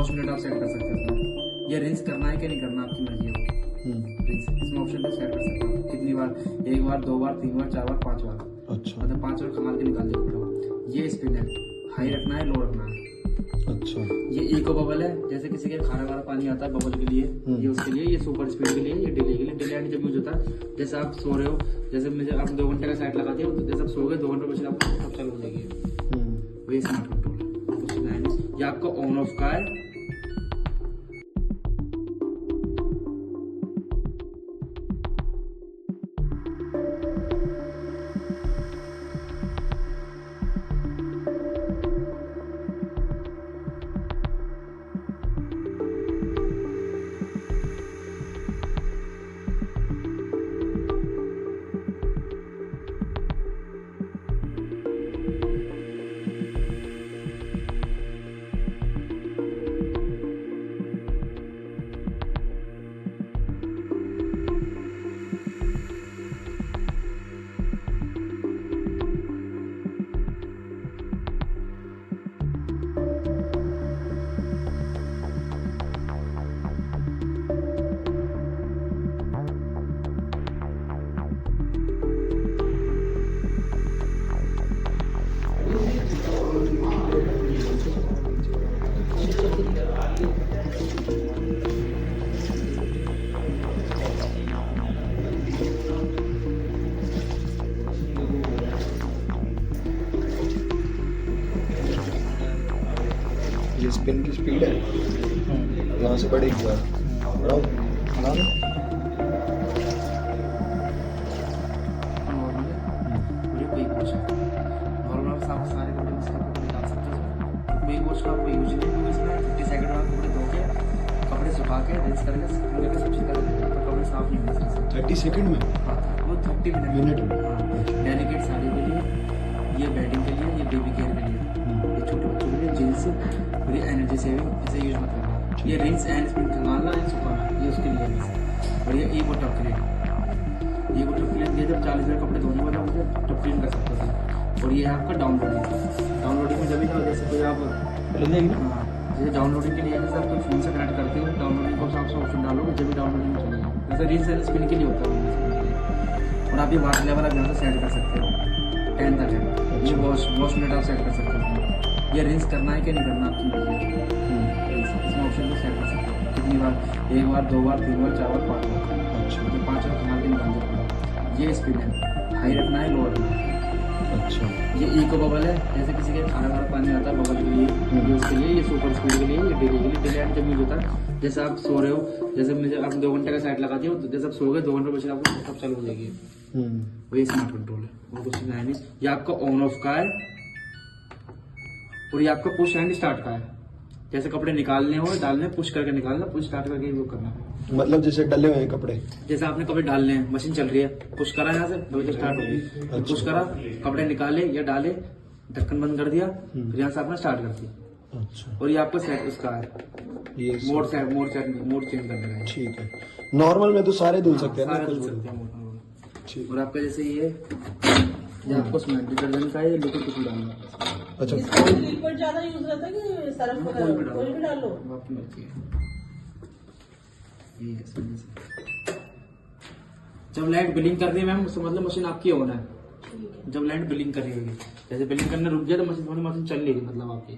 Wash minute आप set कर सकते हैं इसमें। ये रिंस करना है कि नहीं करना आपकी मर्जी है। रिंस इसमें ऑप्शन पे सेट कर सकते हो कितनी बार, 1 बार 2 बार 3 बार 4 बार 5 बार। अच्छा मतलब 5 बार खंगाल के निकाल दिया। ये स्पिन है, हाई रखना है लो रखना है। अच्छा ये इको बबल है, जैसे किसी के खाना वाला पानी आता है बबल के लिए, ये उसके लिए, ये सुपर स्पीड के लिए, ये डिले के लिए। डिले जब यूज होता है जैसे आप सो रहे हो, जैसे मुझे आप 2 घंटे का सेट लगा दिया तो जैसे आप सो गए 2 घंटे पीछे आपको सब चालू हो जाएगी। वही स्मार्ट कंट्रोल है। ये आपका ऑन ऑफ का है। ये स्पिन की स्पीड है, यहाँ से बढ़ेगी यार। बढ़ाओ, बढ़ा दो। सारे कपड़े में से कपड़े निकाल सकते हो। कोई वॉश का कोई यूज नहीं, क्योंकि इसमें 50 सेकंड में आप कपड़े धो के, कपड़े सुखा के, रिंस करके, स्पिन करके सब चीज करके तो कपड़े साफ नहीं होंगे इससे। 30 सेकंड में? हाँ, वो 30 मिनट में। डेलिकेट साड़ी के लिए, ये बेडिंग के लिए, ये बेबी केयर के लिए, ये छोटे बच्चों के लिए, जीन्स और ये एनर्जी सेविंग, इसे यूज मत करना। ये रिंस एंड स्पिन खंगालना एंड सुखाना, ये उसके लिए है। और ये एक टप क्लीन, ये टप क्लीन, ये जब 40 मिनट कपड़े धोने वाला मुझे टप क्लीन कर सकते हो। और ये है आपका डाउनलोडिंग। डाउनलोडिंग में जब भी जैसे कोई आप जैसे डाउनलोडिंग के लिए जैसे आप कोई फोन से कनेक्ट करते हो, डाउनलोडिंग को आप ऑप्शन डालोगे जब भी डाउनलोडिंग चलेगा। जैसे रिंस एंड स्पिन के लिए होता है। और आप ये वाटर लेवल आप यहाँ से सेट कर सकते हो 10 तक है। ये वॉश मिनट आप सेट कर सकते हो। ये रिंस करना है कि नहीं करना आपकी मर्जी है। इसमें ऑप्शन पे सेट कर सकते हो कितनी बार, 1 बार 2 बार 3 बार 4 बार 5 बार। अच्छा, 5 बार खंगाल के निकाल दिया। ये स्पिन है, हाई रखना है लो रखना है। अच्छा, ये इको बबल है, जैसे किसी के खाना वाला पानी आता है बबल के लिए, ये उसके लिए, ये सुपर स्पीड के लिए, ये डिले के लिए। डिले जब यूज होता है जैसे आप सो रहे हो, जैसे मुझे आप 2 घंटे का सेट लगा दिया तो जैसे आप सो गए 2 घंटे पीछे आपको सब चालू हो जाएगी। वही स्मार्ट कंट्रोल है, और कुछ नहीं। ये आपका ऑन ऑफ का है। और ये आपका पुश एंड स्टार्ट का है। जैसे कपड़े निकालने हो, डालने, पुश करके निकालना, पुश स्टार्ट करके वो करना है। मतलब जैसे डले हुए हैं कपड़े, जैसे आपने कपड़े डालने हैं, मशीन चल रही है, पुश करा यहाँ से तो स्टार्ट होगी। पुश करा, कपड़े निकाले या डाले, ढक्कन बंद कर दिया, फिर यहाँ से आपने स्टार्ट कर दिया। अच्छा, और ये आपका सेट उसका है, ये मोड चेंज करने का है। ठीक है। नॉर्मल में तो सारे धुल सकते हैं ना? सारे कुछ धुल भी। सकते हैं मोड। ठीक। और आपका जैसे ये आपको सीमेंट डिटर्जेंट का है, ये लिक्विड कुछ भी डालना है। अच्छा, लिक्विड ज्यादा यूज रहता है कि सर्फ वगैरह कोई भी डालो? आपकी मर्जी है। ये है समझ से। जब लाइट बिलिंग कर रही है मैम, उसका मतलब मशीन आपकी ऑन है। जब लाइट बिलिंग कर रही होगी, जैसे बिलिंग करने रुक गया तो मशीन चल रही है, मतलब आपकी।